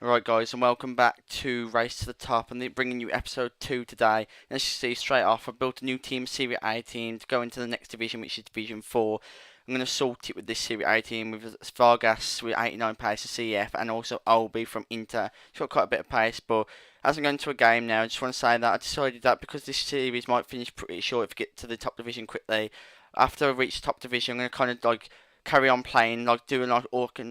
Alright guys, and welcome back to Race to the Top, and bringing you episode 2 today. As you see, straight off, I've built a new team, Serie A team, to go into the next division, which is Division 4. I'm going to sort it with this Serie A team with Vargas with 89 pace of CF, and also Olby from Inter. He's got quite a bit of pace, but as I'm going to a game now, I just want to say that I decided that because this series might finish pretty short if I get to the top division quickly, after I reach the top division, I'm going to kind of carry on playing, doing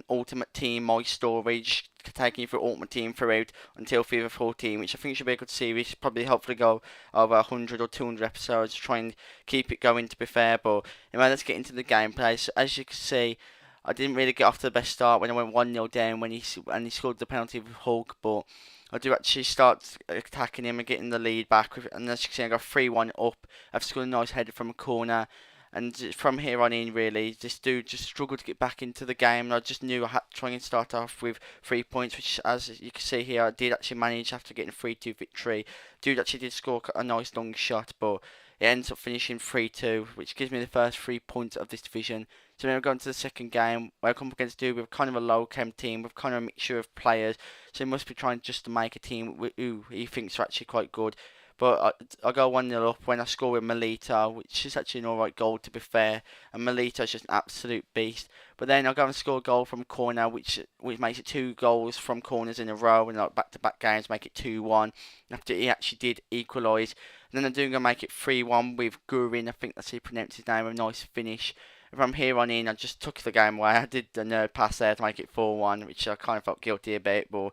ultimate team, my story, just taking you through ultimate team throughout until FIFA 14, which I think should be a good series. Probably hopefully go over 100 or 200 episodes, try and keep it going to be fair. But anyway, let's get into the gameplay. So as you can see, I didn't really get off to the best start when I went 1-0 down when he scored the penalty with Hulk, but I do actually start attacking him and getting the lead back, and as you can see, I got 3-1 up. I've scored a nice header from a corner. And from here on in, really, this dude just struggled to get back into the game. And I just knew I had to try and start off with 3 points, which, as you can see here, I did actually manage after getting a 3-2 victory. Dude actually did score a nice long shot, but it ends up finishing 3-2, which gives me the first 3 points of this division. So now we're going to the second game, where I come up against a dude with kind of a low-chem team, with kind of a mixture of players. So he must be trying just to make a team who he thinks are actually quite good. But I go 1-0 up when I score with Melito, which is actually an alright goal to be fair. And Melito's just an absolute beast. But then I go and score a goal from a corner, which makes it 2 goals from corners in a row. And back-to-back games make it 2-1. After he actually did equalise. And then I'm doing going to make it 3-1 with Gurin. I think that's how he pronounced his name. A nice finish. And from here on in, I just took the game away. I did the nerd pass there to make it 4-1, which I kind of felt guilty about. But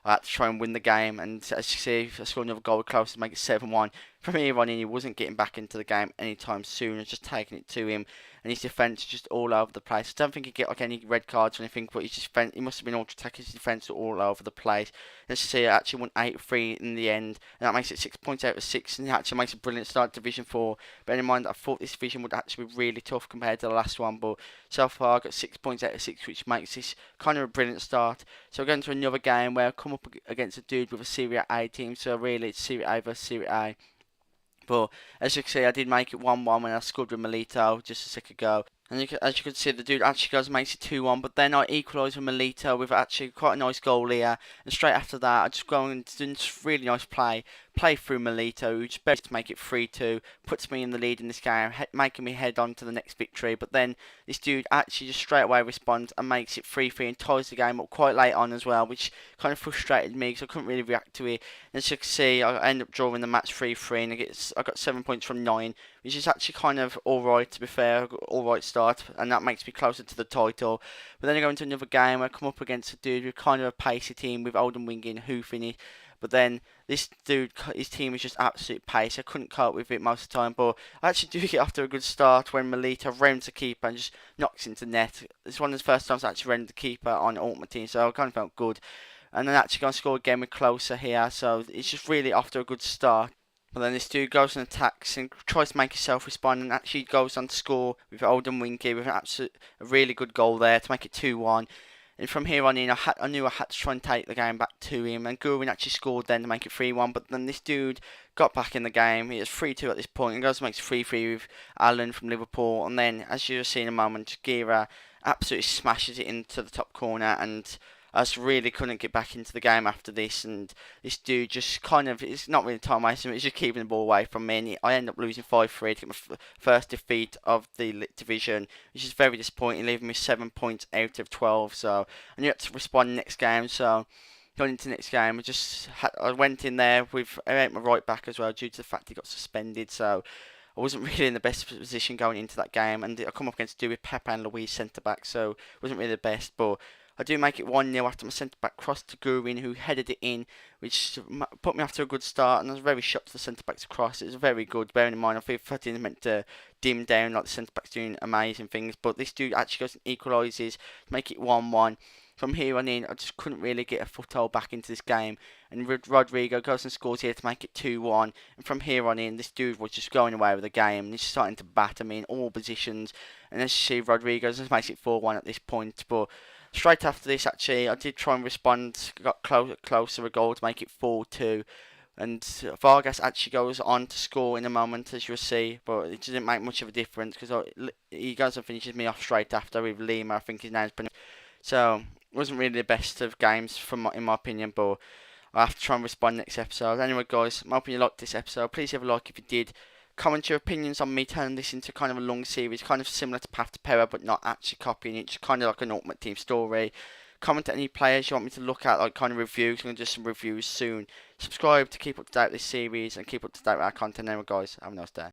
I had to try and win the game, and as you see, I scored another goal close to make it 7-1. From here on in, he wasn't getting back into the game anytime soon. I was just taking it to him, and his defence just all over the place. I don't think he'd get any red cards or anything, but he must have been ultra attacking. His defence all over the place. As you see, I actually won 8-3 in the end, and that makes it 6 points out of 6, and it actually makes a brilliant start to Division 4. Bear in mind, I thought this division would actually be really tough compared to the last one, but so far I got 6 points out of 6, which makes this kind of a brilliant start. So we're going to another game where I come up against a dude with a Serie A team, so really it's Serie A versus Serie A. But as you can see, I did make it 1-1 when I scored with Melito just a second ago. And as you can see, the dude actually goes and makes it 2-1, but then I equalise with Melito with actually quite a nice goal here. And straight after that, I just go and do this really nice play through Melito, who just best to make it 3-2, puts me in the lead in this game, making me head on to the next victory. But then this dude actually just straight away responds and makes it 3-3 and ties the game up quite late on as well, which kind of frustrated me because I couldn't really react to it. And as you can see, I end up drawing the match 3-3, and I got 7 points from 9, which is actually kind of alright to be fair, alright start, and that makes me closer to the title. But then I go into another game where I come up against a dude with kind of a pacey team with Oldham Winging, Hoofing. But then this dude, his team is just absolute pace. I couldn't cope with it most of the time, but I actually do get off to a good start when Melito rounds the keeper and just knocks into net. It's one of the first times I actually rounded the keeper on Ultimate Team, so I kind of felt good. And then actually going to score again with Closer here, so it's just really off to a good start. But then this dude goes and attacks and tries to make himself respond, and actually goes on to score with Oldham Winky with a really good goal there to make it 2-1. And from here on in, I knew I had to try and take the game back to him. And Gurin actually scored then to make it 3-1. But then this dude got back in the game. He was 3-2 at this point, and goes and makes 3-3 with Alan from Liverpool. And then, as you'll see in a moment, Gira absolutely smashes it into the top corner, and I just really couldn't get back into the game after this, and this dude just kind of, it's not really time wasting, it's just keeping the ball away from me, and I end up losing 5-3 to get my first defeat of the division, which is very disappointing, leaving me 7 points out of 12, so I knew I had to respond next game, so going into the next game, I went in there with, I had my right back as well, due to the fact he got suspended, so I wasn't really in the best position going into that game, and I come up against do with Pepe and Louise centre back, so it wasn't really the best, but I do make it 1-0 after my centre-back crossed to Gurin, who headed it in, which put me off to a good start, and I was very shocked the centre-back's cross. It was very good, bearing in mind I didn't meant to dim down like the centre-back's doing amazing things, but this dude actually goes and equalises to make it 1-1. From here on in, I just couldn't really get a foothold back into this game, and Rodrigo goes and scores here to make it 2-1, and from here on in, this dude was just going away with the game, and he's starting to batter me in all positions, and as you see, Rodrigo just makes it 4-1 at this point, but straight after this, actually, I did try and respond, got closer a goal to make it 4-2. And Vargas actually goes on to score in a moment, as you'll see, but it didn't make much of a difference because he goes and finishes me off straight after with Lima, I think his name's pronounced. So, wasn't really the best of games in my opinion, but I have to try and respond next episode. Anyway, guys, I'm hoping you liked this episode. Please leave a like if you did. Comment your opinions on me turning this into kind of a long series, kind of similar to Path to Power, but not actually copying it, just kind of like an Ultimate Team story. Comment any players you want me to look at, like kind of reviews. I'm going to do some reviews soon. Subscribe to keep up to date with this series and keep up to date with our content. Anyway, guys, have a nice day.